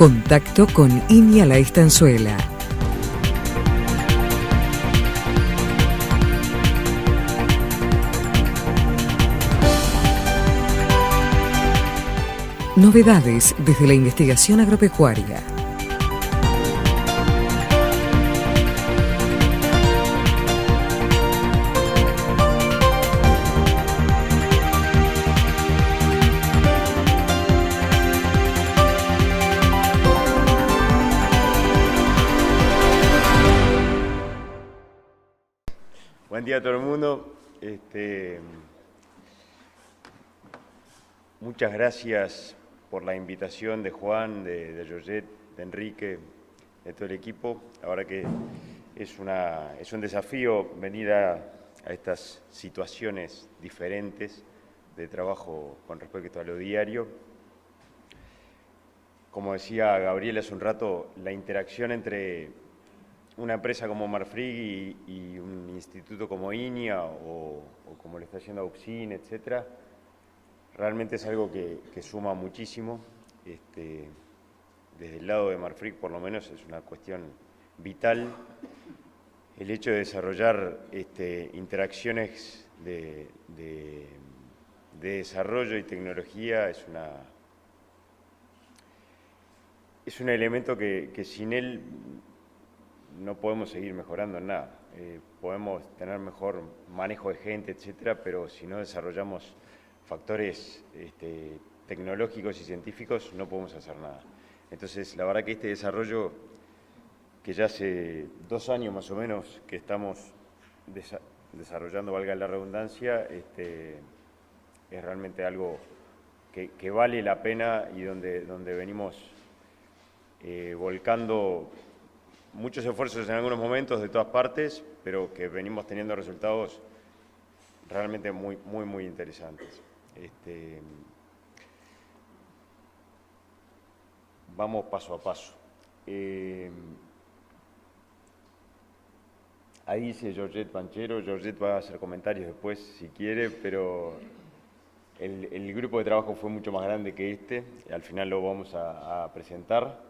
Contacto con Iña La Estanzuela. Novedades desde la investigación agropecuaria. Buen día a todo el mundo. Muchas gracias por la invitación de Juan, de Georgette, de Enrique, de todo el equipo. Ahora que es un desafío venir a estas situaciones diferentes de trabajo con respecto a lo diario. Como decía Gabriel hace un rato, la interacción entre una empresa como Marfrig y un instituto como INIA o como lo está haciendo Auxin, etcétera, realmente es algo que suma muchísimo. Desde el lado de Marfrig, por lo menos, es una cuestión vital. El hecho de desarrollar interacciones de desarrollo y tecnología es un elemento que sin él no podemos seguir mejorando en nada. Podemos tener mejor manejo de gente, etcétera, pero si no desarrollamos factores tecnológicos y científicos no podemos hacer nada. Entonces, la verdad que este desarrollo, que ya hace 2 años más o menos que estamos desarrollando, valga la redundancia, es realmente algo que vale la pena y donde venimos volcando muchos esfuerzos en algunos momentos de todas partes, pero que venimos teniendo resultados realmente muy interesantes. Vamos paso a paso. Ahí dice Georgette Panchero. Georgette va a hacer comentarios después si quiere, pero el grupo de trabajo fue mucho más grande que y al final lo vamos a presentar.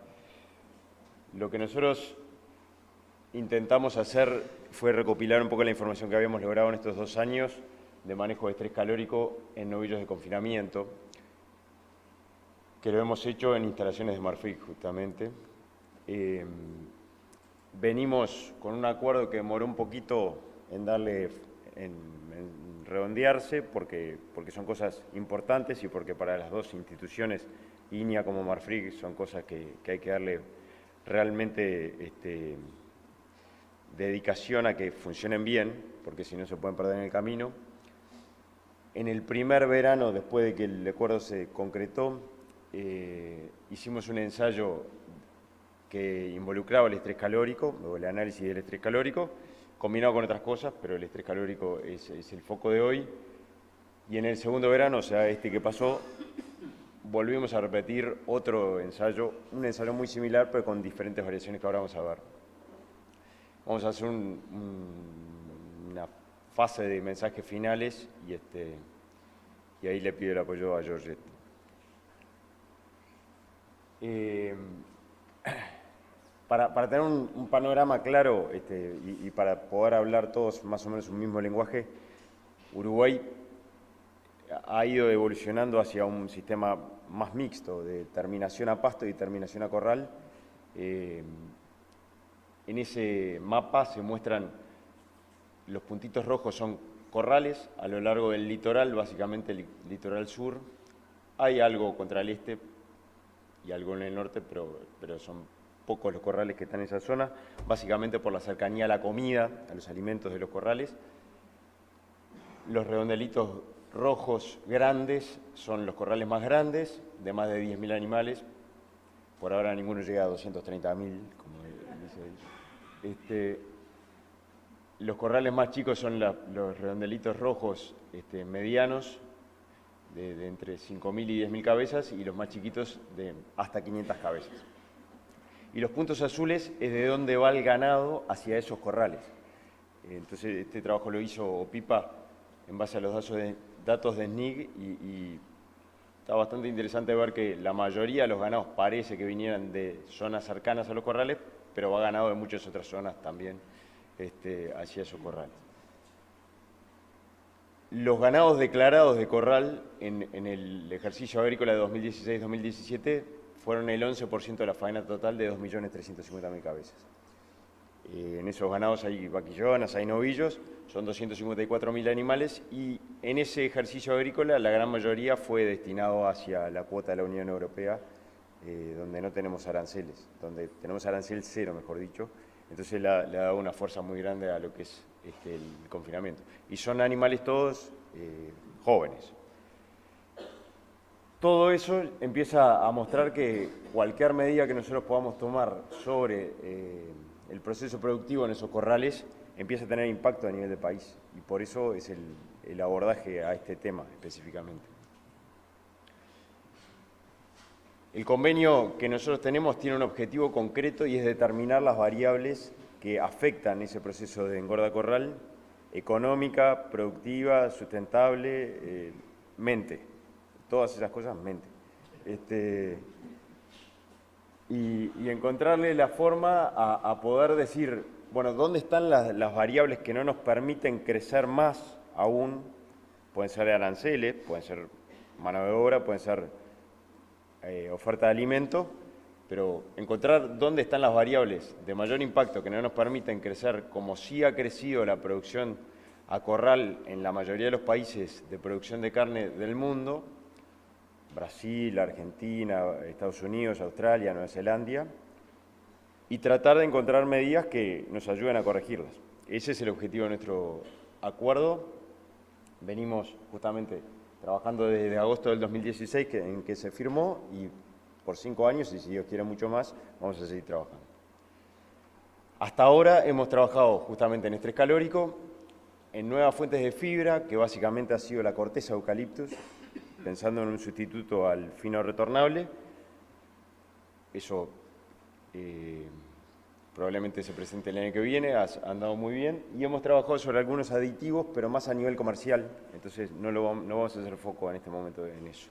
Lo que nosotros intentamos hacer fue recopilar un poco la información que habíamos logrado en estos 2 años de manejo de estrés calórico en novillos de confinamiento, que lo hemos hecho en instalaciones de Marfrig justamente. Venimos con un acuerdo que demoró un poquito en redondearse, porque son cosas importantes y porque para las dos instituciones, INIA como Marfrig, son cosas que hay que darle realmente dedicación a que funcionen bien, porque si no se pueden perder en el camino. En el primer verano, después de que el acuerdo se concretó, hicimos un ensayo que involucraba el estrés calórico, o el análisis del estrés calórico, combinado con otras cosas, pero el estrés calórico es el foco de hoy. Y en el segundo verano, o sea, que pasó, volvimos a repetir otro ensayo, un ensayo muy similar, pero con diferentes variaciones que ahora vamos a ver. Vamos a hacer una fase de mensajes finales y ahí le pido el apoyo a Georgette. Para tener un panorama claro y para poder hablar todos más o menos un mismo lenguaje, Uruguay ha ido evolucionando hacia un sistema más mixto de terminación a pasto y terminación a corral. En ese mapa se muestran los puntitos rojos, son corrales a lo largo del litoral, básicamente el litoral sur. Hay algo contra el este y algo en el norte, pero son pocos los corrales que están en esa zona, básicamente por la cercanía a la comida, a los alimentos de los corrales. Los redondelitos rojos grandes son los corrales más grandes, de más de 10.000 animales. Por ahora ninguno llega a 230.000, como dice ahí. Los corrales más chicos son los redondelitos rojos medianos, de entre 5.000 y 10.000 cabezas, y los más chiquitos de hasta 500 cabezas. Y los puntos azules es de dónde va el ganado hacia esos corrales. Entonces este trabajo lo hizo OPIPA en base a los datos de SNIG Está bastante interesante ver que la mayoría de los ganados parece que vinieran de zonas cercanas a los corrales, pero va ganado de muchas otras zonas también hacia esos corrales. Los ganados declarados de corral en el ejercicio agrícola de 2016-2017 fueron el 11% de la faena total de 2.350.000 cabezas. En esos ganados hay vaquillonas, hay novillos, son 254.000 animales y en ese ejercicio agrícola la gran mayoría fue destinado hacia la cuota de la Unión Europea, donde no tenemos aranceles, donde tenemos arancel cero, mejor dicho. Entonces le ha dado una fuerza muy grande a lo que es el confinamiento. Y son animales todos jóvenes. Todo eso empieza a mostrar que cualquier medida que nosotros podamos tomar sobre el proceso productivo en esos corrales empieza a tener impacto a nivel de país. Y por eso es el abordaje a este tema específicamente. El convenio que nosotros tenemos tiene un objetivo concreto y es determinar las variables que afectan ese proceso de engorda corral, económica, productiva, sustentable, mente. Todas esas cosas, mente. Y encontrarle la forma a poder decir, bueno, ¿dónde están las variables que no nos permiten crecer más aún? Pueden ser aranceles, pueden ser mano de obra, pueden ser oferta de alimento, pero encontrar dónde están las variables de mayor impacto que no nos permiten crecer, como sí ha crecido la producción a corral en la mayoría de los países de producción de carne del mundo, Brasil, Argentina, Estados Unidos, Australia, Nueva Zelanda, y tratar de encontrar medidas que nos ayuden a corregirlas. Ese es el objetivo de nuestro acuerdo. Venimos justamente trabajando desde agosto del 2016 en que se firmó y por 5 años, y si Dios quiere mucho más, vamos a seguir trabajando. Hasta ahora hemos trabajado justamente en estrés calórico, en nuevas fuentes de fibra, que básicamente ha sido la corteza de eucaliptus, pensando en un sustituto al fino retornable. Eso probablemente se presente el año que viene, ha andado muy bien, y hemos trabajado sobre algunos aditivos, pero más a nivel comercial, entonces no vamos a hacer foco en este momento en eso.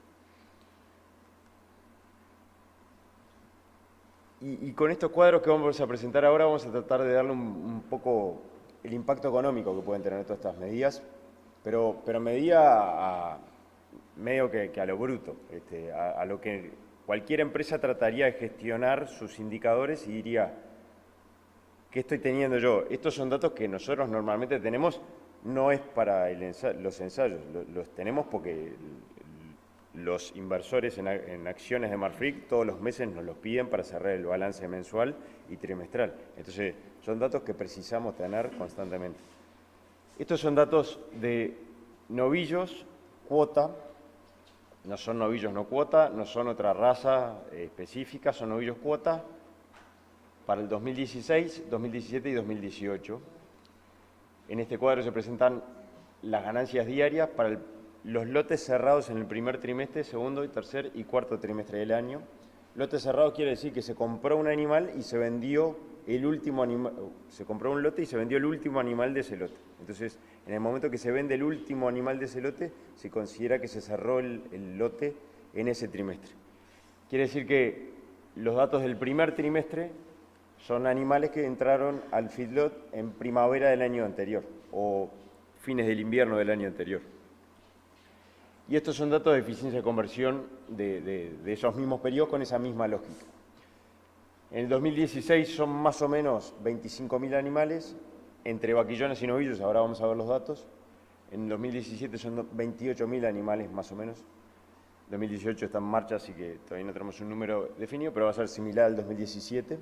Y con estos cuadros que vamos a presentar ahora vamos a tratar de darle un poco el impacto económico que pueden tener todas estas medidas, pero medida medio que a lo bruto, a lo que cualquier empresa trataría de gestionar sus indicadores y diría, ¿qué estoy teniendo yo? Estos son datos que nosotros normalmente tenemos, no es para los ensayos, los tenemos porque los inversores en acciones de Marfrig todos los meses nos los piden para cerrar el balance mensual y trimestral. Entonces, son datos que precisamos tener constantemente. Estos son datos de novillos, cuota, no son novillos no cuota, no son otra raza específica, son novillos cuota para el 2016, 2017 y 2018. En este cuadro se presentan las ganancias diarias para los lotes cerrados en el primer trimestre, segundo, tercer y cuarto trimestre del año. Lote cerrado quiere decir que se compró un animal y se vendió el último animal, se compró un lote y se vendió el último animal de ese lote. Entonces, en el momento que se vende el último animal de ese lote, se considera que se cerró el lote en ese trimestre. Quiere decir que los datos del primer trimestre son animales que entraron al feedlot en primavera del año anterior o fines del invierno del año anterior. Y estos son datos de eficiencia de conversión de esos mismos periodos con esa misma lógica. En el 2016 son más o menos 25.000 animales, entre vaquillones y novillos, ahora vamos a ver los datos. En el 2017 son 28.000 animales más o menos. 2018 está en marcha, así que todavía no tenemos un número definido, pero va a ser similar al 2017.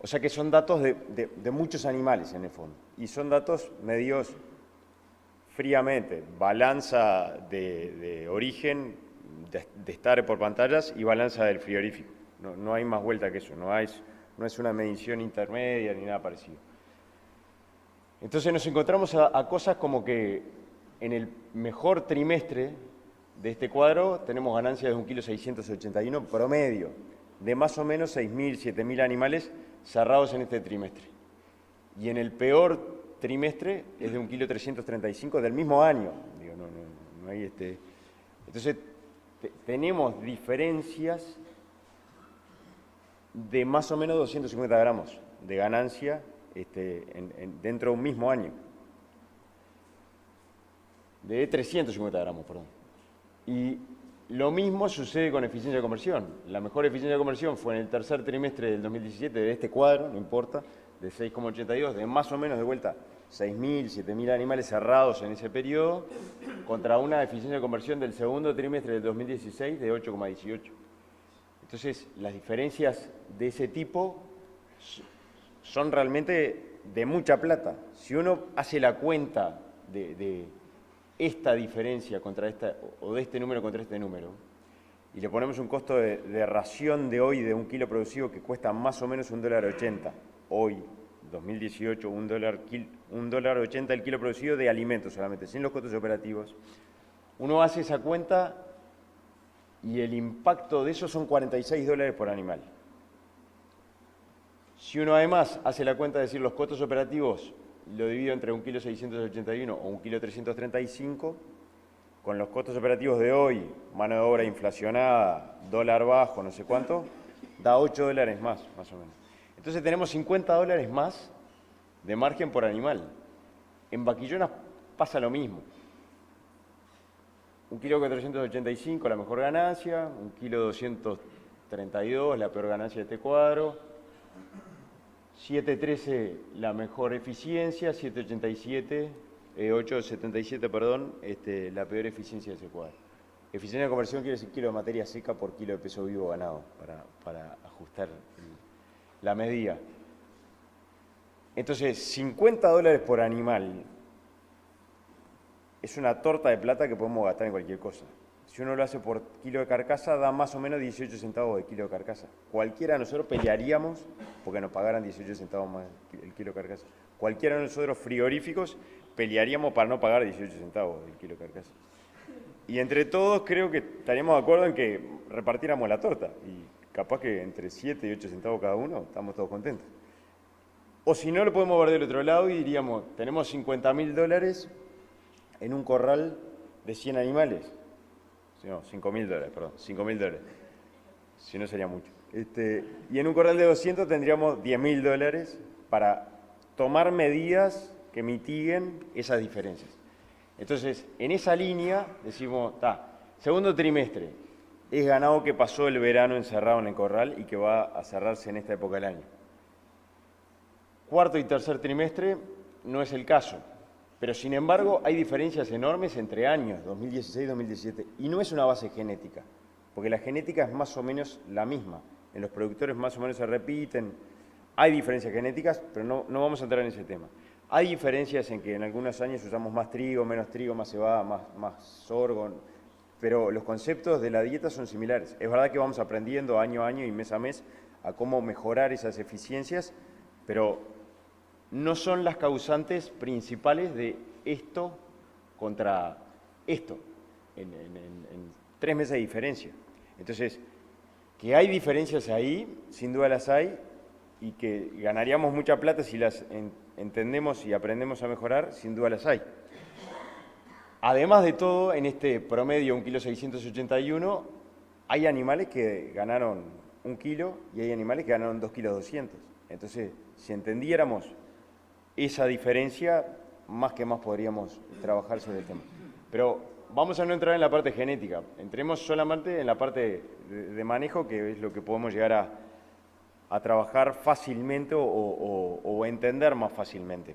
O sea que son datos de muchos animales en el fondo. Y son datos medios fríamente, balanza de origen, de estar por pantallas y balanza del frigorífico. No hay más vuelta que eso, no es una medición intermedia ni nada parecido. Entonces nos encontramos a cosas como que en el mejor trimestre de este cuadro tenemos ganancias de 1,681 kg promedio, de más o menos 6.000, 7.000 animales cerrados en este trimestre. Y en el peor trimestre es de 1,335 kg del mismo año. Digo, no hay Entonces, tenemos diferencias de más o menos 250 gramos de ganancia dentro de un mismo año. De 350 gramos, perdón. Y lo mismo sucede con eficiencia de conversión. La mejor eficiencia de conversión fue en el tercer trimestre del 2017 de este cuadro, no importa, de 6,82, de más o menos de vuelta 6.000, 7.000 animales cerrados en ese periodo, contra una eficiencia de conversión del segundo trimestre del 2016 de 8,18. Entonces, las diferencias de ese tipo son realmente de mucha plata. Si uno hace la cuenta de esta diferencia contra esta, o de este número contra este número, y le ponemos un costo de ración de hoy de un kilo producido que cuesta más o menos $1.80, hoy, 2018, $1.80 el kilo producido de alimentos solamente, sin los costos operativos, uno hace esa cuenta y el impacto de eso son $46 por animal. Si uno además hace la cuenta de decir los costos operativos, lo divido entre 1,681 kg o 1,335 kg, con los costos operativos de hoy, mano de obra inflacionada, dólar bajo, no sé cuánto, da $8 más o menos. Entonces tenemos $50 más de margen por animal. En vaquillonas pasa lo mismo. 1,485 kg la mejor ganancia, 1,232 kg la peor ganancia de este cuadro, 7,13 la mejor eficiencia, 8,77 perdón, la peor eficiencia de ese cuadro. Eficiencia de conversión quiere decir kilo de materia seca por kilo de peso vivo ganado, para ajustar la medida. Entonces, $50 por animal es una torta de plata que podemos gastar en cualquier cosa. Si uno lo hace por kilo de carcasa, da más o menos 18 centavos de kilo de carcasa. Cualquiera de nosotros pelearíamos porque nos pagaran 18 centavos más el kilo de carcasa. Cualquiera de nosotros frigoríficos pelearíamos para no pagar 18 centavos del kilo de carcasa. Y entre todos creo que estaríamos de acuerdo en que repartiéramos la torta. Y capaz que entre 7 y 8 centavos cada uno estamos todos contentos. O si no, lo podemos ver del otro lado y diríamos, tenemos $50.000 en un corral de 100 animales. No, $5.000, perdón, $5.000. Si no sería mucho. Y en un corral de 200 tendríamos $10.000 para tomar medidas que mitiguen esas diferencias. Entonces, en esa línea decimos, segundo trimestre, es ganado que pasó el verano encerrado en el corral y que va a cerrarse en esta época del año. Cuarto y tercer trimestre no es el caso. Pero, sin embargo, hay diferencias enormes entre años, 2016 y 2017, y no es una base genética, porque la genética es más o menos la misma. En los productores más o menos se repiten, hay diferencias genéticas, pero no vamos a entrar en ese tema. Hay diferencias en que en algunos años usamos más trigo, menos trigo, más cebada, más sorgo, pero los conceptos de la dieta son similares. Es verdad que vamos aprendiendo año a año y mes a mes a cómo mejorar esas eficiencias, pero no son las causantes principales de esto contra esto, en 3 meses de diferencia. Entonces, que hay diferencias ahí, sin duda las hay, y que ganaríamos mucha plata si las entendemos y aprendemos a mejorar, sin duda las hay. Además de todo, en este promedio 1,681 kg, hay animales que ganaron 1 kilo y hay animales que ganaron 2,2 kg. Entonces, si entendiéramos esa diferencia, más que más podríamos trabajar sobre el tema. Pero vamos a no entrar en la parte genética, entremos solamente en la parte de manejo, que es lo que podemos llegar a trabajar fácilmente o entender más fácilmente.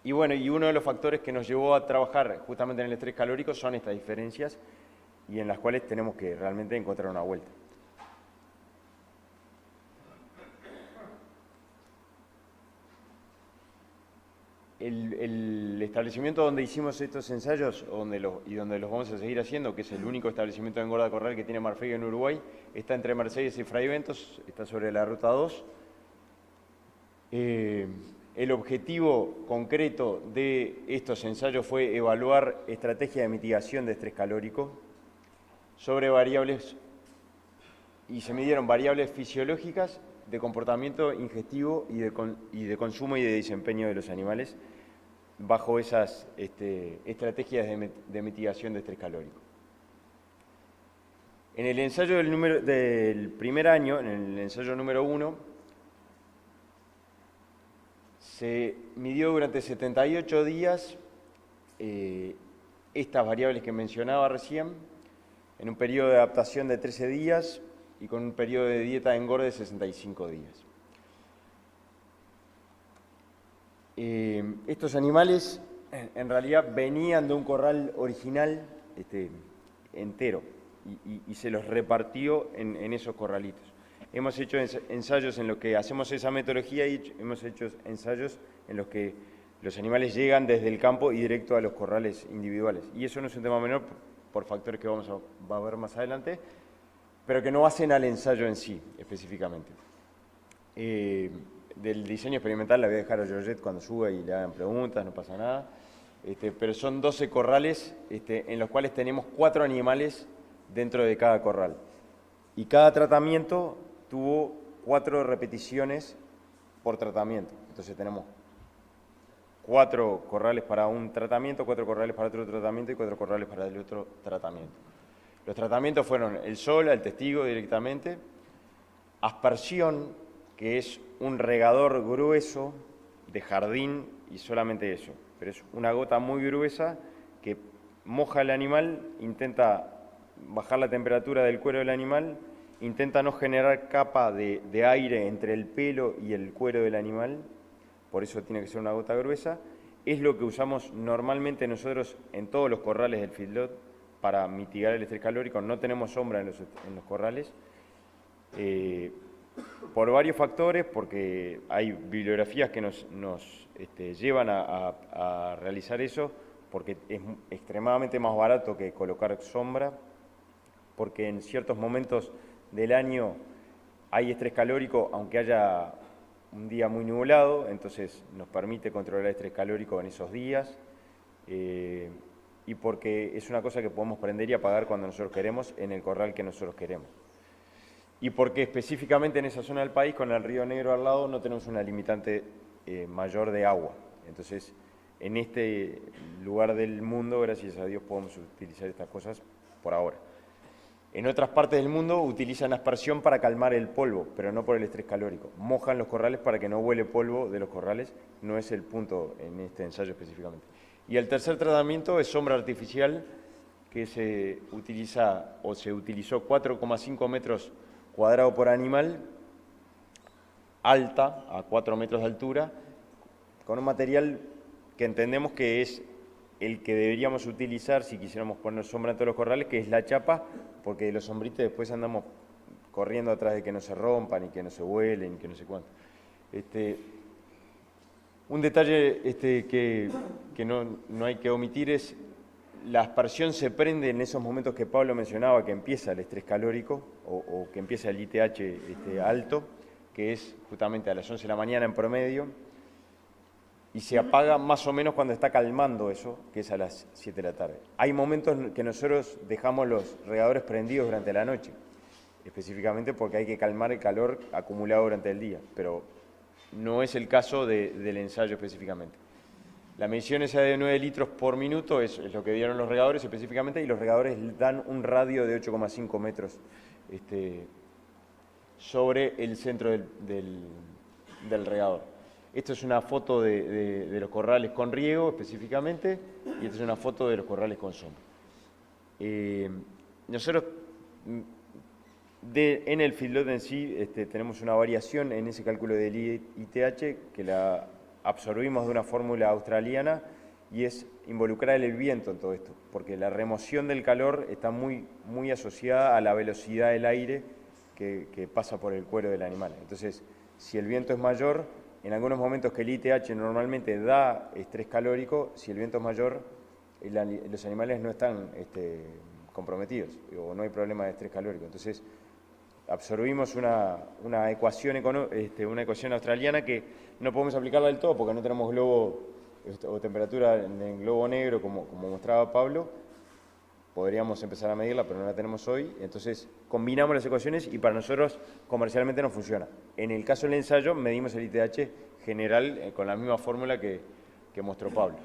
Y bueno, y uno de los factores que nos llevó a trabajar justamente en el estrés calórico son estas diferencias y en las cuales tenemos que realmente encontrar una vuelta. El establecimiento donde hicimos estos ensayos donde los vamos a seguir haciendo, que es el único establecimiento de engorda corral que tiene Marfrig en Uruguay, está entre Mercedes y Fray Bentos, está sobre la ruta 2. El objetivo concreto de estos ensayos fue evaluar estrategias de mitigación de estrés calórico sobre variables, y se midieron variables fisiológicas de comportamiento ingestivo y de consumo y de desempeño de los animales bajo esas estrategias de mitigación de estrés calórico. En el ensayo del primer año, en el ensayo número 1, se midió durante 78 días estas variables que mencionaba recién, en un periodo de adaptación de 13 días y con un periodo de dieta de engorde de 65 días. Estos animales en realidad venían de un corral original entero y se los repartió en esos corralitos. Hemos hecho ensayos en los que hacemos esa metodología y hemos hecho ensayos en los que los animales llegan desde el campo y directo a los corrales individuales. Y eso no es un tema menor por factores que vamos a ver más adelante, pero que no hacen al ensayo en sí, específicamente. Del diseño experimental la voy a dejar a Georgette cuando suba y le hagan preguntas, no pasa nada. Pero son 12 corrales en los cuales tenemos 4 animales dentro de cada corral. Y cada tratamiento tuvo 4 repeticiones por tratamiento. Entonces tenemos 4 corrales para un tratamiento, 4 corrales para otro tratamiento y 4 corrales para el otro tratamiento. Los tratamientos fueron el sol al testigo directamente, aspersión, que es un regador grueso de jardín y solamente eso, pero es una gota muy gruesa que moja al animal, intenta bajar la temperatura del cuero del animal, intenta no generar capa de aire entre el pelo y el cuero del animal, por eso tiene que ser una gota gruesa. Es lo que usamos normalmente nosotros en todos los corrales del feedlot para mitigar el estrés calórico. No tenemos sombra en los corrales, por varios factores, porque hay bibliografías que nos llevan a realizar eso, porque es extremadamente más barato que colocar sombra, porque en ciertos momentos del año hay estrés calórico, aunque haya un día muy nublado, entonces nos permite controlar el estrés calórico en esos días, y porque es una cosa que podemos prender y apagar cuando nosotros queremos, en el corral que nosotros queremos. Y porque específicamente en esa zona del país, con el río Negro al lado, no tenemos una limitante mayor de agua. Entonces, en este lugar del mundo, gracias a Dios, podemos utilizar estas cosas por ahora. En otras partes del mundo utilizan aspersión para calmar el polvo, pero no por el estrés calórico. Mojan los corrales para que no huele polvo de los corrales, no es el punto en este ensayo específicamente. Y el tercer tratamiento es sombra artificial, que se utiliza o se utilizó 4,5 metros cuadrados por animal, alta, a 4 metros de altura, con un material que entendemos que es el que deberíamos utilizar si quisiéramos poner sombra en todos los corrales, que es la chapa, porque los sombritos después andamos corriendo atrás de que no se rompan y que no se vuelen y que no sé cuánto. Un detalle que no hay que omitir es la aspersión se prende en esos momentos que Pablo mencionaba, que empieza el estrés calórico o que empieza el ITH alto, que es justamente a las 11 de la mañana en promedio, y se apaga más o menos cuando está calmando eso, que es a las 7 de la tarde. Hay momentos que nosotros dejamos los regadores prendidos durante la noche, específicamente porque hay que calmar el calor acumulado durante el día, pero no es el caso del ensayo específicamente. La medición esa de 9 litros por minuto es lo que dieron los regadores específicamente, y los regadores dan un radio de 8,5 metros sobre el centro del regador. Esto es una foto de los corrales con riego específicamente, y esta es una foto de los corrales con sombra. Nosotros en el feedlot en sí tenemos una variación en ese cálculo del ITH que la absorbimos de una fórmula australiana, y es involucrar el viento en todo esto, porque la remoción del calor está muy asociada a la velocidad del aire que pasa por el cuero del animal. Entonces, si el viento es mayor, en algunos momentos que el ITH normalmente da estrés calórico, si el viento es mayor, los animales no están comprometidos o no hay problema de estrés calórico. Entonces, absorbimos una ecuación australiana que no podemos aplicarla del todo porque no tenemos globo o temperatura en el globo negro como mostraba Pablo. Podríamos empezar a medirla, pero no la tenemos hoy. Entonces combinamos las ecuaciones y para nosotros comercialmente no funciona. En el caso del ensayo medimos el ITH general con la misma fórmula que mostró Pablo.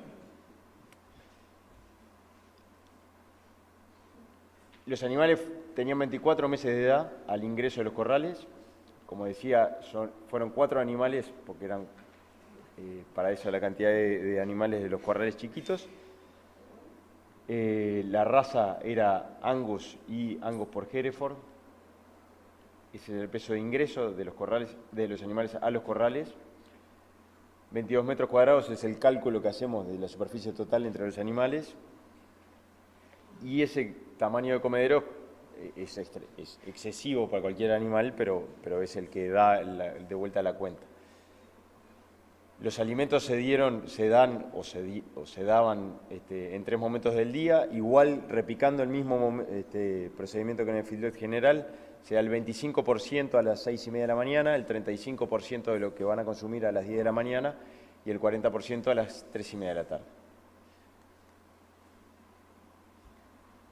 Los animales tenían 24 meses de edad al ingreso de los corrales. Como decía, fueron 4 animales, porque eran para eso la cantidad de animales de los corrales chiquitos. La raza era Angus y Angus por Hereford. Ese es el peso de ingreso de los corrales, de los animales a los corrales. 22 metros cuadrados es el cálculo que hacemos de la superficie total entre los animales. Y ese tamaño de comedero es excesivo para cualquier animal, pero es el que da de vuelta la cuenta. Los alimentos se daban en 3 momentos del día, igual replicando el mismo procedimiento que en el feedlot general. Se da el 25% a las 6:30 de la mañana, el 35% de lo que van a consumir a las 10 de la mañana y el 40% a las 3:30 de la tarde.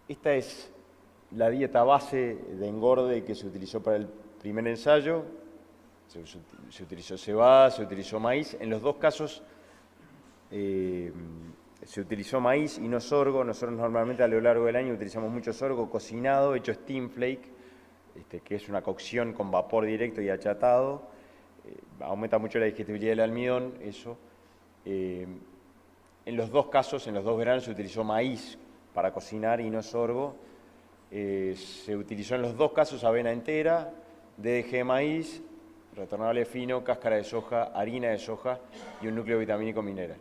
Esta es la dieta base de engorde que se utilizó para el primer ensayo. Se utilizó cebada, se utilizó maíz. En los dos casos se utilizó maíz y no sorgo. Nosotros normalmente a lo largo del año utilizamos mucho sorgo cocinado, hecho steam flake, que es una cocción con vapor directo y achatado. Aumenta mucho la digestibilidad del almidón, eso. En los dos casos, en los dos veranos, se utilizó maíz para cocinar y no sorgo. Se utilizó en los dos casos avena entera, DDG de maíz, retornable fino, cáscara de soja, harina de soja y un núcleo vitamínico mineral.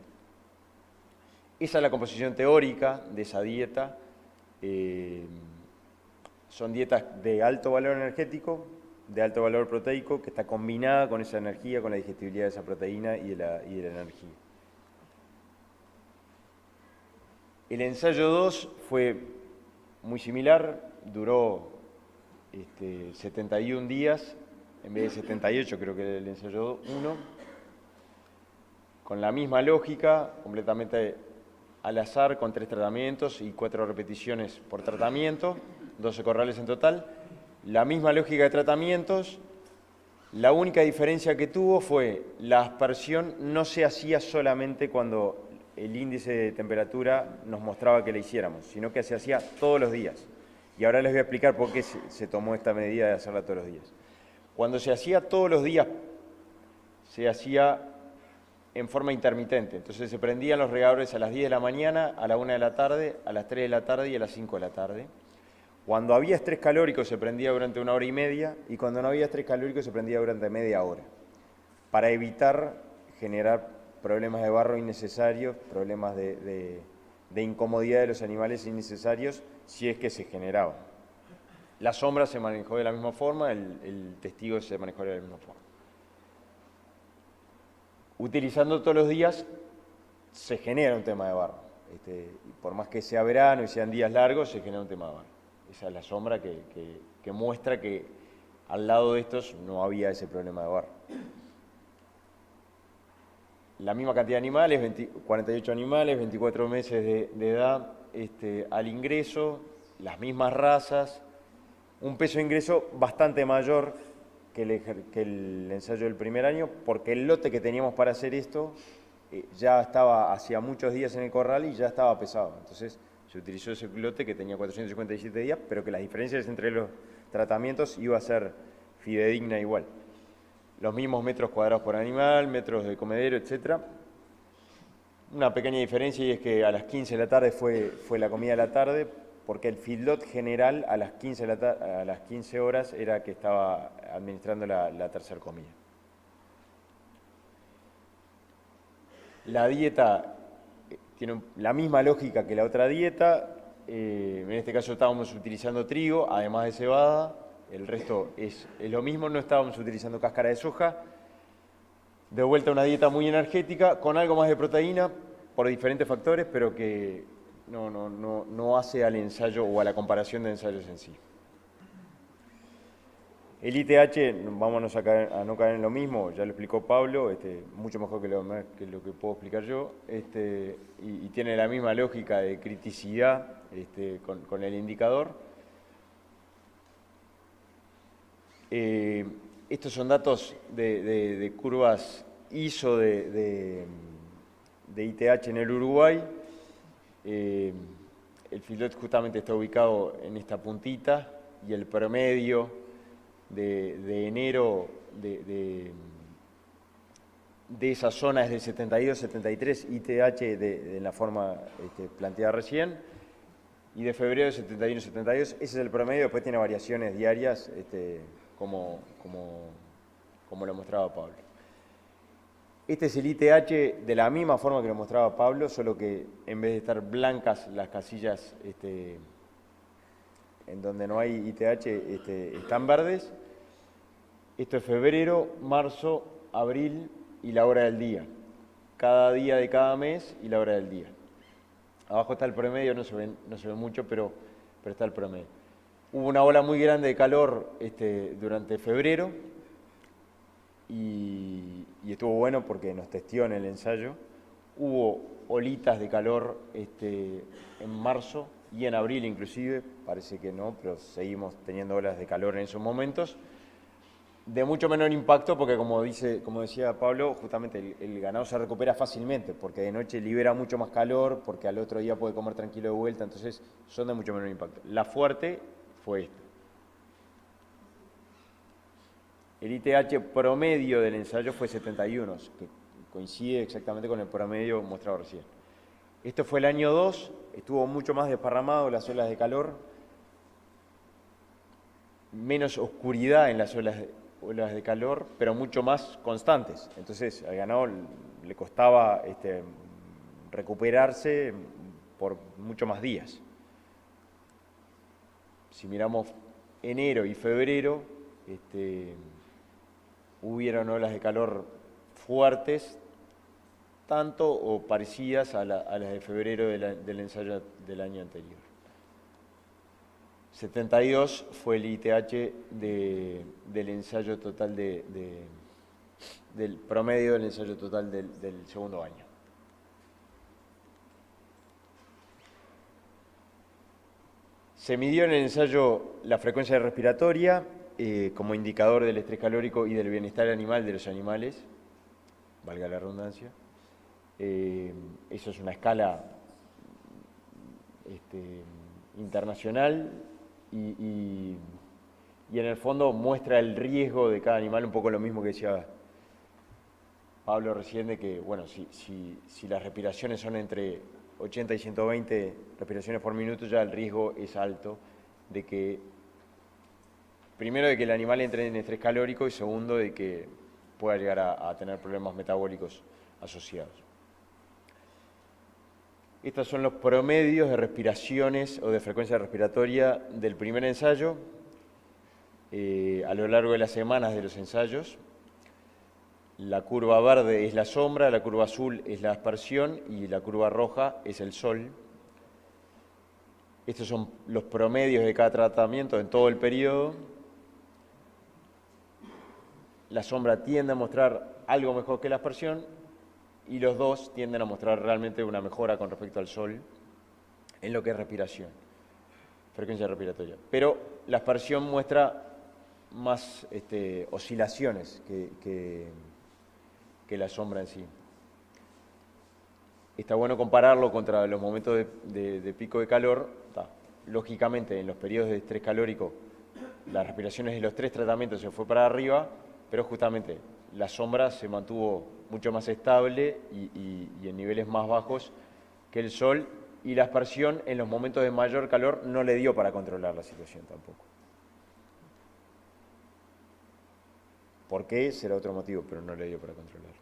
Esa es la composición teórica de esa dieta. Son dietas de alto valor energético, de alto valor proteico, que está combinada con esa energía, con la digestibilidad de esa proteína y de la energía. El ensayo 2 fue muy similar, duró 71 días, en vez de 78 creo que era el ensayo 1, con la misma lógica, completamente al azar, con 3 tratamientos y 4 repeticiones por tratamiento, 12 corrales en total. La misma lógica de tratamientos, la única diferencia que tuvo fue la aspersión no se hacía solamente cuando el índice de temperatura nos mostraba que la hiciéramos, sino que se hacía todos los días. Y ahora les voy a explicar por qué se tomó esta medida de hacerla todos los días. Cuando se hacía todos los días, se hacía en forma intermitente. Entonces se prendían los regadores a las 10 de la mañana, a la 1 de la tarde, a las 3 de la tarde y a las 5 de la tarde. Cuando había estrés calórico se prendía durante 1 hora y media y cuando no había estrés calórico se prendía durante media hora, para evitar generar problemas de barro innecesarios, problemas de incomodidad de los animales innecesarios, si es que se generaban. La sombra se manejó de la misma forma, el testigo se manejó de la misma forma. Utilizando todos los días se genera un tema de barro. Por más que sea verano y sean días largos, se genera un tema de barro. Esa es la sombra que muestra que al lado de estos no había ese problema de barro. La misma cantidad de animales, 48 animales, 24 meses de edad al ingreso, las mismas razas, un peso de ingreso bastante mayor que el ensayo del primer año, porque el lote que teníamos para hacer esto ya estaba hacía muchos días en el corral y ya estaba pesado. Entonces se utilizó ese lote que tenía 457 días, pero que las diferencias entre los tratamientos iba a ser fidedigna igual. Los mismos metros cuadrados por animal, metros de comedero, etc. Una pequeña diferencia y es que a las 15 de la tarde fue la comida de la tarde, porque el feedlot general a las 15 horas era que estaba administrando la tercera comida. La dieta tiene la misma lógica que la otra dieta. En este caso estábamos utilizando trigo, además de cebada. El resto es lo mismo, no estábamos utilizando cáscara de soja. De vuelta una dieta muy energética, con algo más de proteína, por diferentes factores, pero que no hace al ensayo o a la comparación de ensayos en sí. El ITH, vámonos a no caer en lo mismo, ya lo explicó Pablo, mucho mejor que lo que puedo explicar yo, y tiene la misma lógica de criticidad con el indicador. Estos son datos de curvas ISO de ITH en el Uruguay. el feedlot justamente está ubicado en esta puntita y el promedio de enero de esa zona es de 72, 73 ITH de la forma planteada recién, y de febrero de 71, 72, ese es el promedio. Después tiene variaciones diarias, como lo mostraba Pablo. Este es el ITH de la misma forma que lo mostraba Pablo, solo que en vez de estar blancas las casillas en donde no hay ITH están verdes. Esto es febrero, marzo, abril y la hora del día. Cada día de cada mes y la hora del día. Abajo está el promedio, no se ve mucho, pero está el promedio. Hubo una ola muy grande de calor durante febrero y estuvo bueno porque nos testeó en el ensayo. Hubo olitas de calor en marzo y en abril inclusive, parece que no, pero seguimos teniendo olas de calor en esos momentos. De mucho menor impacto porque, como decía Pablo, justamente el ganado se recupera fácilmente porque de noche libera mucho más calor, porque al otro día puede comer tranquilo de vuelta, entonces son de mucho menor impacto. La fuerte fue esta. El ITH promedio del ensayo fue 71, que coincide exactamente con el promedio mostrado recién. Esto fue el año 2, estuvo mucho más desparramado las olas de calor, menos oscuridad en las olas de calor, pero mucho más constantes. Entonces al ganado le costaba recuperarse por mucho más días. Si miramos enero y febrero, hubieron olas de calor fuertes, tanto o parecidas a las de febrero del ensayo del año anterior. 72 fue el ITH del ensayo total del promedio del ensayo total del segundo año. Se midió en el ensayo la frecuencia respiratoria como indicador del estrés calórico y del bienestar animal de los animales, valga la redundancia. Eso es una escala internacional y en el fondo muestra el riesgo de cada animal, un poco lo mismo que decía Pablo recién, de que, bueno, si las respiraciones son entre 80 y 120 respiraciones por minuto, ya el riesgo es alto de que, primero, de que el animal entre en estrés calórico y segundo, de que pueda llegar a tener problemas metabólicos asociados. Estos son los promedios de respiraciones o de frecuencia respiratoria del primer ensayo a lo largo de las semanas de los ensayos. La curva verde es la sombra, la curva azul es la aspersión y la curva roja es el sol. Estos son los promedios de cada tratamiento en todo el periodo. La sombra tiende a mostrar algo mejor que la aspersión y los dos tienden a mostrar realmente una mejora con respecto al sol en lo que es respiración, frecuencia respiratoria. Pero la aspersión muestra más oscilaciones que la sombra en sí. Está bueno compararlo contra los momentos de pico de calor. Lógicamente, en los periodos de estrés calórico, las respiraciones de los tres tratamientos se fue para arriba, pero justamente la sombra se mantuvo mucho más estable y en niveles más bajos que el sol, y la aspersión en los momentos de mayor calor no le dio para controlar la situación tampoco. ¿Por qué? Será otro motivo, pero no le dio para controlar.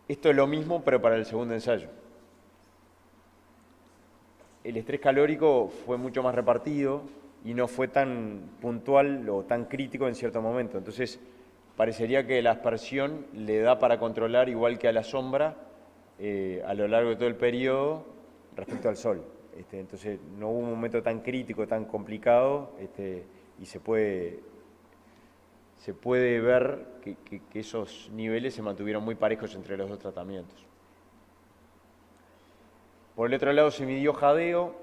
Esto es lo mismo, pero para el segundo ensayo. El estrés calórico fue mucho más repartido y no fue tan puntual o tan crítico en cierto momento. Entonces, parecería que la aspersión le da para controlar igual que a la sombra a lo largo de todo el periodo respecto al sol. Entonces, no hubo un momento tan crítico, tan complicado, y se puede ver que esos niveles se mantuvieron muy parejos entre los dos tratamientos. Por el otro lado se midió jadeo,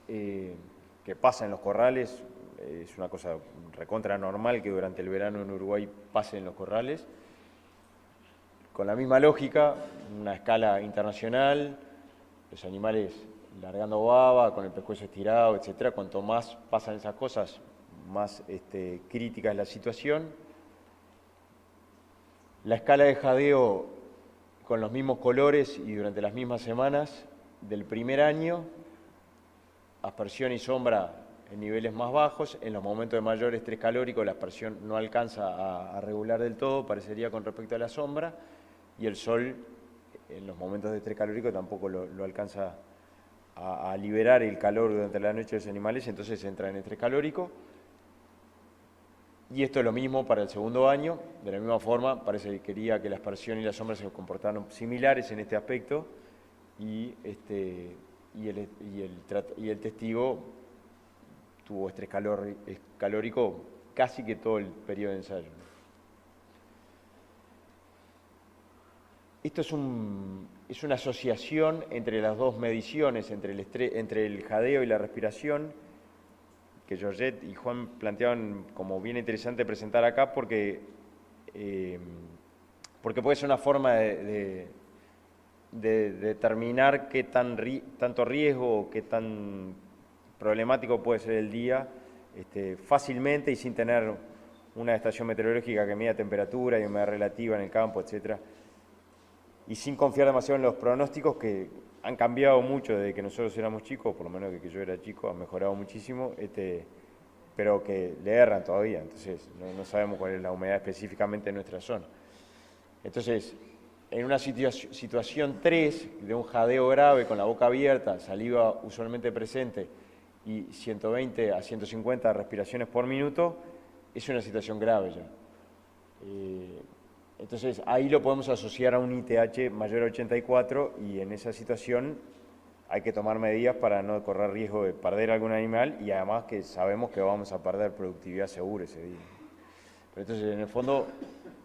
que pasa en los corrales, es una cosa recontra normal que durante el verano en Uruguay pase en los corrales. Con la misma lógica, una escala internacional, los animales largando baba, con el pescuezo estirado, etcétera. Cuanto más pasan esas cosas, más crítica es la situación. La escala de jadeo con los mismos colores y durante las mismas semanas del primer año, aspersión y sombra en niveles más bajos. En los momentos de mayor estrés calórico la aspersión no alcanza a regular del todo, parecería con respecto a la sombra, y el sol en los momentos de estrés calórico tampoco lo alcanza a liberar el calor durante la noche de los animales, entonces entra en estrés calórico. Y esto es lo mismo para el segundo año, de la misma forma, parece que quería que la aspersión y la sombra se comportaran similares en este aspecto, y el testigo tuvo estrés calórico casi que todo el periodo de ensayo. Esto es una asociación entre las dos mediciones, entre el jadeo y la respiración, que Georgette y Juan planteaban como bien interesante presentar acá, porque puede ser una forma de determinar qué tanto riesgo o qué tan problemático puede ser el día fácilmente y sin tener una estación meteorológica que mida temperatura y humedad relativa en el campo, etcétera. Y sin confiar demasiado en los pronósticos, que han cambiado mucho desde que nosotros éramos chicos, por lo menos desde que yo era chico, han mejorado muchísimo, pero que le erran todavía, entonces no sabemos cuál es la humedad específicamente en nuestra zona. Entonces, en una situación 3, de un jadeo grave con la boca abierta, saliva usualmente presente y 120 a 150 respiraciones por minuto, es una situación grave ya. Entonces, ahí lo podemos asociar a un ITH mayor a 84, y en esa situación hay que tomar medidas para no correr riesgo de perder algún animal, y además que sabemos que vamos a perder productividad seguro ese día. Pero entonces, en el fondo,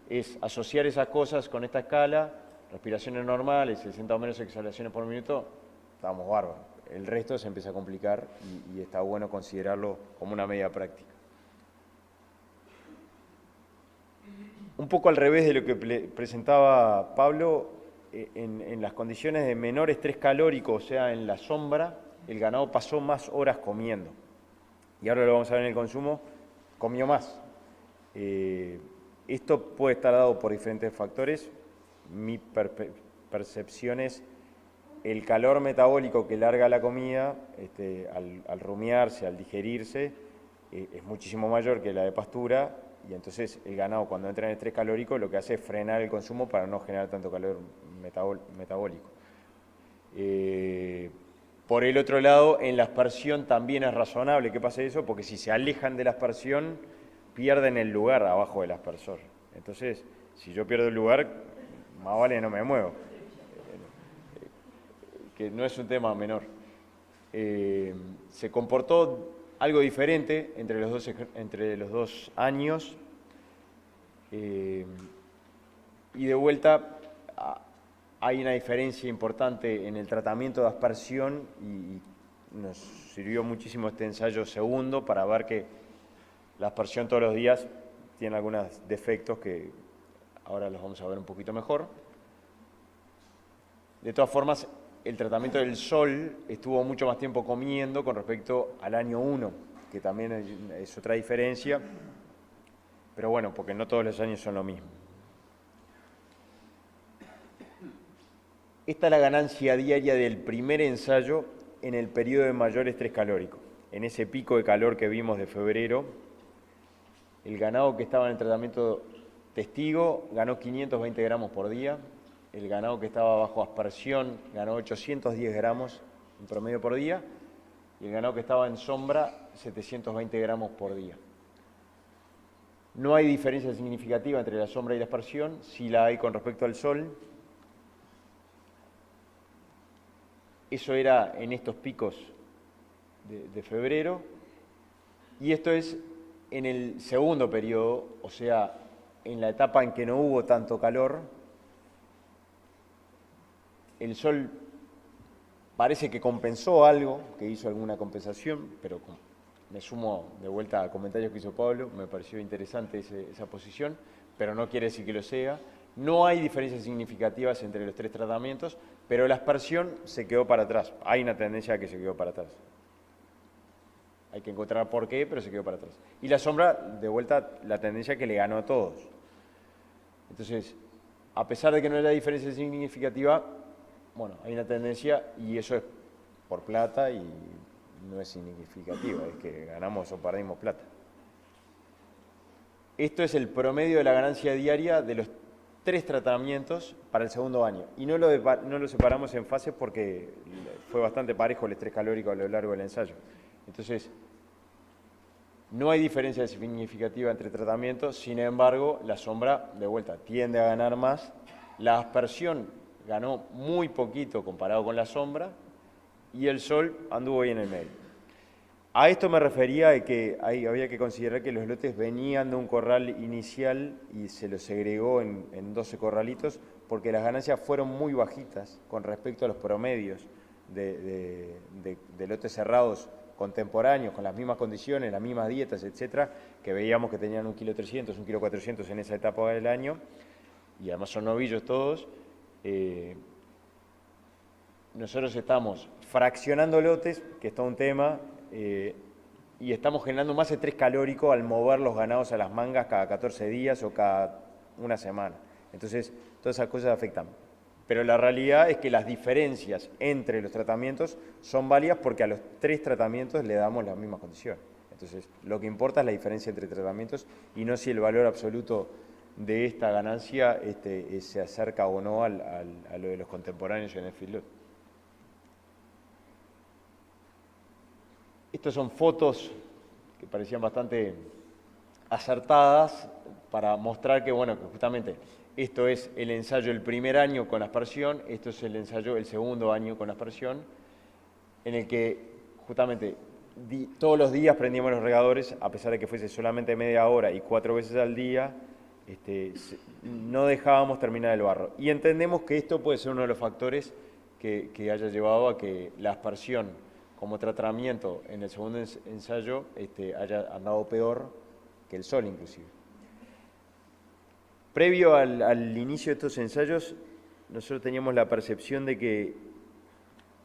es asociar esas cosas con esta escala, respiraciones normales, 60 o menos exhalaciones por minuto, estamos bárbaros. El resto se empieza a complicar y está bueno considerarlo como una medida práctica. Un poco al revés de lo que presentaba Pablo, en las condiciones de menor estrés calórico, o sea, en la sombra, el ganado pasó más horas comiendo. Y ahora lo vamos a ver en el consumo, comió más. Esto puede estar dado por diferentes factores. Mi percepción es el calor metabólico que larga la comida al rumiarse, al digerirse, es muchísimo mayor que la de pastura. Y entonces el ganado, cuando entra en estrés calórico, lo que hace es frenar el consumo para no generar tanto calor metabólico. Por el otro lado, en la aspersión también es razonable que pase eso, porque si se alejan de la aspersión, pierden el lugar abajo del aspersor. Entonces, si yo pierdo el lugar, más vale no me muevo. Que no es un tema menor. Se comportó algo diferente entre los dos años, y de vuelta hay una diferencia importante en el tratamiento de aspersión, y nos sirvió muchísimo este ensayo segundo para ver que la aspersión todos los días tiene algunos defectos que ahora los vamos a ver un poquito mejor. De todas formas, el tratamiento del sol estuvo mucho más tiempo comiendo con respecto al año 1, que también es otra diferencia, pero bueno, porque no todos los años son lo mismo. Esta es la ganancia diaria del primer ensayo en el periodo de mayor estrés calórico. En ese pico de calor que vimos de febrero, el ganado que estaba en el tratamiento testigo ganó 520 gramos por día. El ganado que estaba bajo aspersión ganó 810 gramos en promedio por día, y el ganado que estaba en sombra 720 gramos por día. No hay diferencia significativa entre la sombra y la aspersión, sí la hay con respecto al sol. Eso era en estos picos de febrero, y esto es en el segundo periodo, o sea, en la etapa en que no hubo tanto calor. El sol parece que compensó algo, que hizo alguna compensación, pero me sumo de vuelta a comentarios que hizo Pablo, me pareció interesante esa posición, pero no quiere decir que lo sea. No hay diferencias significativas entre los tres tratamientos, pero la aspersión se quedó para atrás. Hay una tendencia a que se quedó para atrás. Hay que encontrar por qué, pero se quedó para atrás. Y la sombra, de vuelta, la tendencia que le ganó a todos. Entonces, a pesar de que no haya diferencia significativa, bueno, hay una tendencia y eso es por plata y no es significativo, es que ganamos o perdimos plata. Esto es el promedio de la ganancia diaria de los 3 tratamientos para el segundo año. Y no lo separamos en fases porque fue bastante parejo el estrés calórico a lo largo del ensayo. Entonces, no hay diferencia significativa entre tratamientos, sin embargo, la sombra, de vuelta, tiende a ganar más. La aspersión ganó muy poquito comparado con la sombra y el sol anduvo ahí en el medio. A esto me refería de que había que considerar que los lotes venían de un corral inicial y se los segregó en 12 corralitos porque las ganancias fueron muy bajitas con respecto a los promedios de lotes cerrados contemporáneos, con las mismas condiciones, las mismas dietas, etcétera, que veíamos que tenían 1,3 kg, 1,4 kg en esa etapa del año, y además son novillos todos. Nosotros estamos fraccionando lotes, que es todo un tema, y estamos generando más estrés calórico al mover los ganados a las mangas cada 14 días o cada una semana. Entonces, todas esas cosas afectan. Pero la realidad es que las diferencias entre los tratamientos son válidas porque a los 3 tratamientos le damos las mismas condiciones. Entonces, lo que importa es la diferencia entre tratamientos y no si el valor absoluto de esta ganancia se acerca o no a lo de los contemporáneos en el feedlot. Estas son fotos que parecían bastante acertadas para mostrar que, bueno, que justamente esto es el ensayo del primer año con aspersión, esto es el ensayo del segundo año con aspersión, en el que justamente todos los días prendíamos los regadores, a pesar de que fuese solamente media hora y 4 veces al día, no dejábamos terminar el barro. Y entendemos que esto puede ser uno de los factores que haya llevado a que la aspersión como tratamiento en el segundo ensayo haya andado peor que el sol inclusive. Previo al inicio de estos ensayos, nosotros teníamos la percepción de que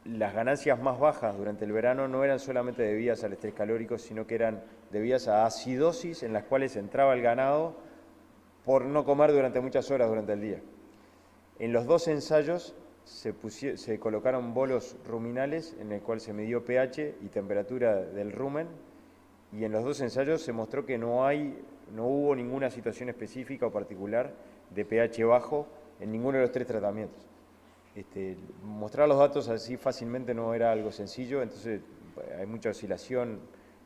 las ganancias más bajas durante el verano no eran solamente debidas al estrés calórico, sino que eran debidas a acidosis en las cuales entraba el ganado por no comer durante muchas horas durante el día. En los 2 ensayos se colocaron bolos ruminales en el cual se midió pH y temperatura del rumen, y en los 2 ensayos se mostró que no hubo ninguna situación específica o particular de pH bajo en ninguno de los 3 tratamientos. Mostrar los datos así fácilmente no era algo sencillo, entonces hay mucha oscilación,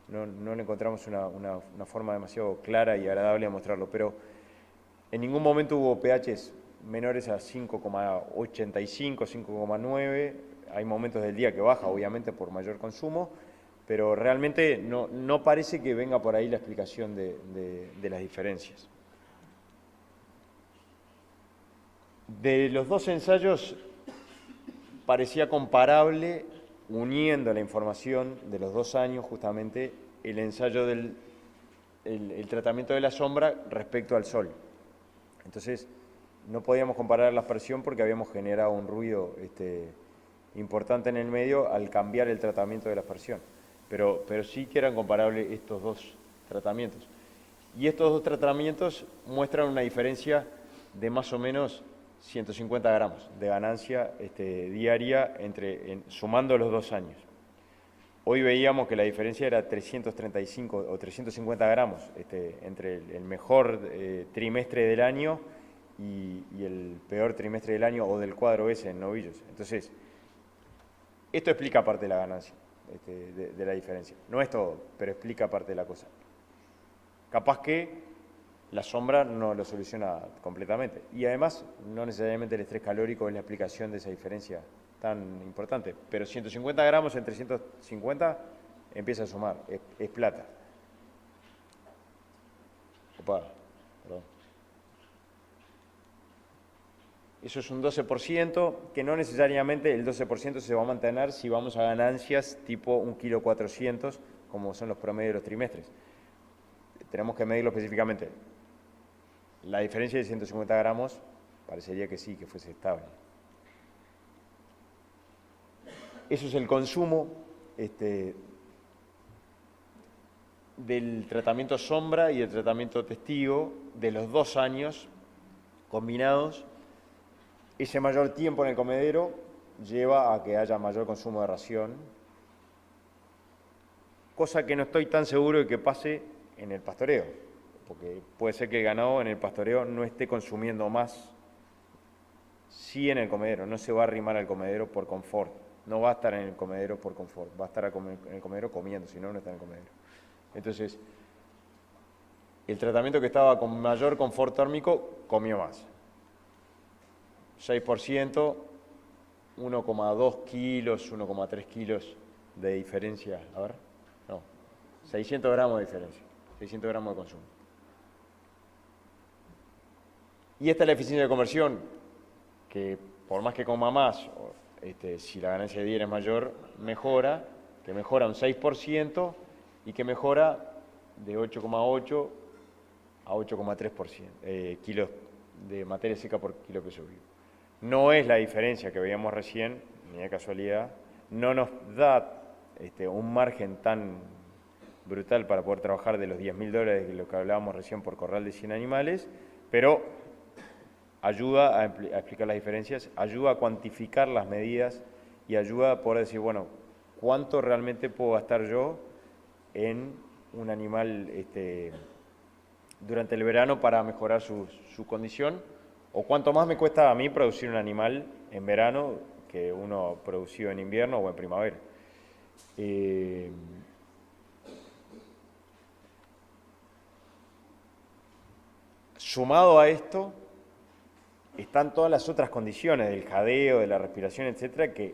no le encontramos una forma demasiado clara y agradable de mostrarlo, pero en ningún momento hubo pHs menores a 5,85, 5,9, hay momentos del día que baja obviamente por mayor consumo, pero realmente no parece que venga por ahí la explicación de las diferencias. De los 2 ensayos parecía comparable, uniendo la información de los 2 años justamente, el ensayo del tratamiento de la sombra respecto al sol. Entonces, no podíamos comparar la aspersión porque habíamos generado un ruido importante en el medio al cambiar el tratamiento de la aspersión. Pero sí que eran comparables estos 2 tratamientos. Y estos 2 tratamientos muestran una diferencia de más o menos 150 gramos de ganancia diaria sumando los 2 años. Hoy veíamos que la diferencia era 335 o 350 gramos entre el mejor trimestre del año y el peor trimestre del año o del cuadro S en novillos. Entonces, esto explica parte de la ganancia, de la diferencia. No es todo, pero explica parte de la cosa. Capaz que la sombra no lo soluciona completamente. Y además, no necesariamente el estrés calórico es la explicación de esa diferencia tan importante. Pero 150 gramos en 350 empieza a sumar, es plata. Opa, perdón. Eso es un 12%, que no necesariamente el 12% se va a mantener si vamos a ganancias tipo 1,4 kg, como son los promedios de los trimestres. Tenemos que medirlo específicamente. La diferencia de 150 gramos parecería que sí, que fuese estable. Eso es el consumo del tratamiento sombra y del tratamiento testigo de los 2 años combinados. Ese mayor tiempo en el comedero lleva a que haya mayor consumo de ración, cosa que no estoy tan seguro de que pase en el pastoreo, porque puede ser que el ganado en el pastoreo no esté consumiendo más, sí en el comedero, no se va a arrimar al comedero por confort, no va a estar en el comedero por confort, va a estar en el comedero comiendo, si no, no está en el comedero. Entonces, el tratamiento que estaba con mayor confort térmico comió más. 6%, 1,2 kilos, 1,3 kilos de diferencia. A ver, no, 600 gramos de diferencia, 600 gramos de consumo. Y esta es la eficiencia de conversión, que por más que coma más, si la ganancia de diera es mayor, mejora, que mejora un 6% y que mejora de 8,8 a 8,3% kilos de materia seca por kilo peso vivo. No es la diferencia que veíamos recién, ni de casualidad, no nos da un margen tan brutal para poder trabajar de los $10.000 de lo que hablábamos recién por corral de 100 animales, pero ayuda a explicar las diferencias, ayuda a cuantificar las medidas y ayuda a poder decir, bueno, ¿cuánto realmente puedo gastar yo en un animal durante el verano para mejorar su condición? ¿O cuánto más me cuesta a mí producir un animal en verano que uno producido en invierno o en primavera? Sumado a esto, están todas las otras condiciones del jadeo, de la respiración, etcétera, que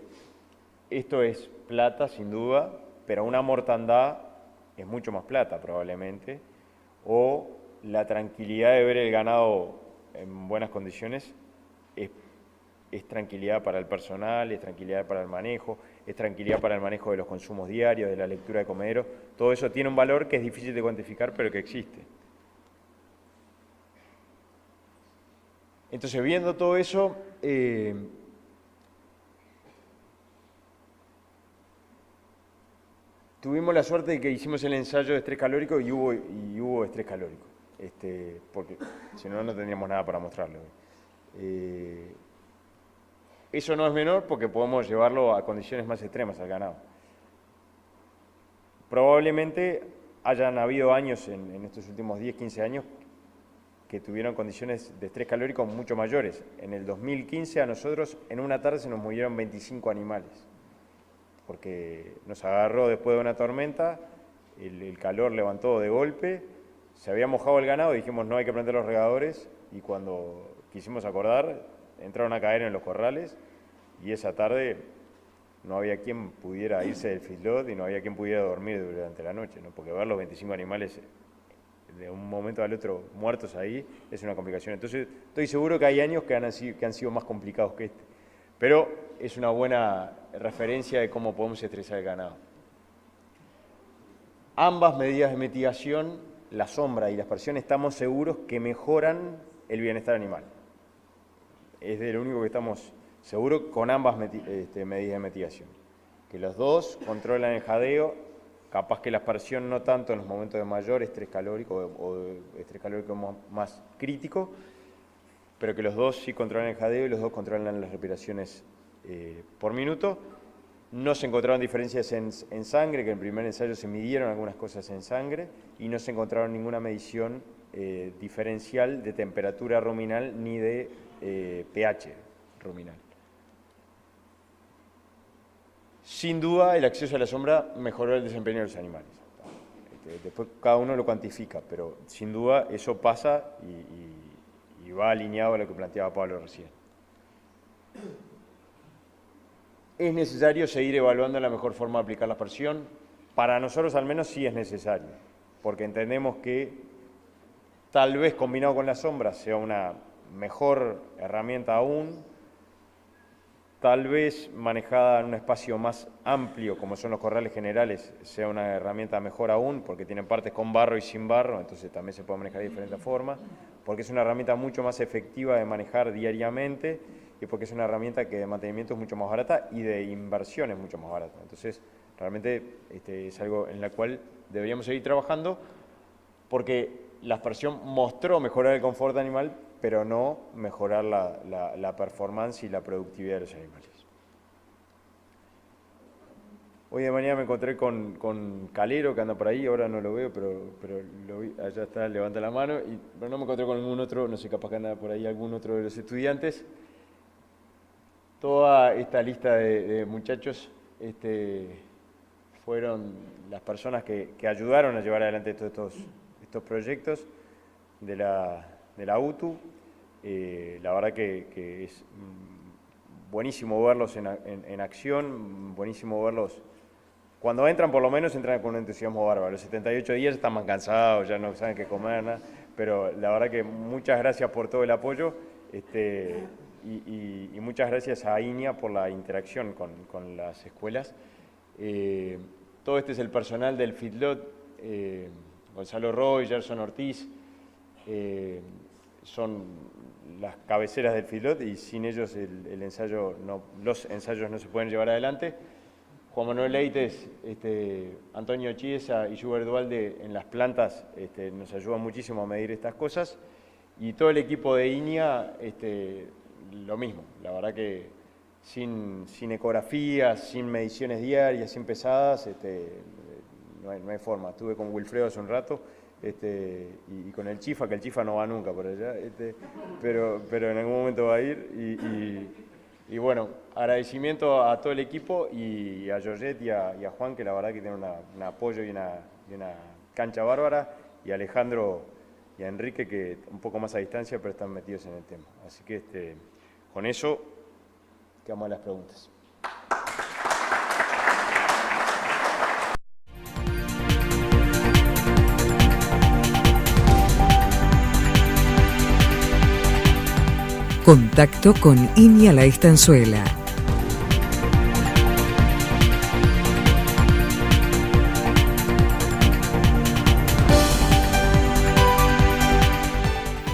esto es plata sin duda, pero una mortandad es mucho más plata probablemente, o la tranquilidad de ver el ganado en buenas condiciones es tranquilidad para el personal, es tranquilidad para el manejo, es tranquilidad para el manejo de los consumos diarios, de la lectura de comederos. Todo eso tiene un valor que es difícil de cuantificar, pero que existe. Entonces, viendo todo eso, tuvimos la suerte de que hicimos el ensayo de estrés calórico y hubo estrés calórico, porque si no, no tendríamos nada para mostrarlo. Eso no es menor porque podemos llevarlo a condiciones más extremas al ganado. Probablemente hayan habido años en estos últimos 10, 15 años que tuvieron condiciones de estrés calórico mucho mayores. En el 2015 a nosotros en una tarde se nos murieron 25 animales, porque nos agarró después de una tormenta, el calor levantó de golpe, se había mojado el ganado, dijimos no hay que prender los regadores, y cuando quisimos acordar, entraron a caer en los corrales, y esa tarde no había quien pudiera irse del feedlot y no había quien pudiera dormir durante la noche, ¿no? Porque ver los 25 animales de un momento al otro muertos ahí es una complicación. Entonces estoy seguro que hay años que han sido más complicados que este, pero es una buena referencia de cómo podemos estresar el ganado. Ambas medidas de mitigación, la sombra y la aspersión, estamos seguros que mejoran el bienestar animal. Es de lo único que estamos seguros con ambas medidas de mitigación. Que los dos controlan el jadeo, capaz que la aspersión no tanto en los momentos de mayor estrés calórico o de estrés calórico más crítico, pero que los dos sí controlan el jadeo y los dos controlan las respiraciones por minuto. No se encontraron diferencias en sangre, que en el primer ensayo se midieron algunas cosas en sangre, y no se encontraron ninguna medición diferencial de temperatura ruminal ni de pH ruminal. Sin duda, el acceso a la sombra mejoró el desempeño de los animales. Después cada uno lo cuantifica, pero sin duda eso pasa y va alineado a lo que planteaba Pablo recién. ¿Es necesario seguir evaluando la mejor forma de aplicar la aspersión? Para nosotros al menos sí es necesario, porque entendemos que tal vez combinado con la sombra sea una mejor herramienta aún, tal vez manejada en un espacio más amplio, como son los corrales generales, sea una herramienta mejor aún, porque tienen partes con barro y sin barro, entonces también se puede manejar de diferentes formas, porque es una herramienta mucho más efectiva de manejar diariamente, y porque es una herramienta que de mantenimiento es mucho más barata y de inversión es mucho más barata. Entonces, realmente es algo en la cual deberíamos seguir trabajando, porque la aspersión mostró mejorar el confort animal, pero no mejorar la performance y la productividad de los animales. Hoy de mañana me encontré con Calero, que anda por ahí, ahora no lo veo, pero lo vi, allá está, levanta la mano, pero no me encontré con ningún otro, no sé, capaz que anda por ahí algún otro de los estudiantes. Toda esta lista de muchachos fueron las personas que ayudaron a llevar adelante todos estos proyectos de la UTU. La verdad que es buenísimo verlos en acción, buenísimo verlos. Cuando entran, por lo menos, entran con un entusiasmo bárbaro. Los 78 días están más cansados, ya no saben qué comer, nada. Pero la verdad que muchas gracias por todo el apoyo y muchas gracias a INIA por la interacción con las escuelas. Todo este es el personal del Feedlot, Gonzalo Roy, Gerson Ortiz, son las cabeceras del Feedlot y sin ellos los ensayos no se pueden llevar adelante. Juan Manuel Leites, Antonio Chiesa y Schubert Dualde en las plantas nos ayudan muchísimo a medir estas cosas, y todo el equipo de INIA lo mismo. La verdad que sin ecografías, sin mediciones diarias, sin pesadas, no hay forma. Estuve con Wilfredo hace un rato y con el Chifa, que el Chifa no va nunca por allá, pero en algún momento va a ir y bueno, agradecimiento a todo el equipo y a Georgette y a Juan, que la verdad que tienen un apoyo y una cancha bárbara, y a Alejandro y a Enrique, que un poco más a distancia, pero están metidos en el tema. Así que con eso quedamos a las preguntas. Contacto con INIA La Estanzuela.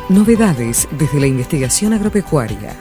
Novedades desde la investigación agropecuaria.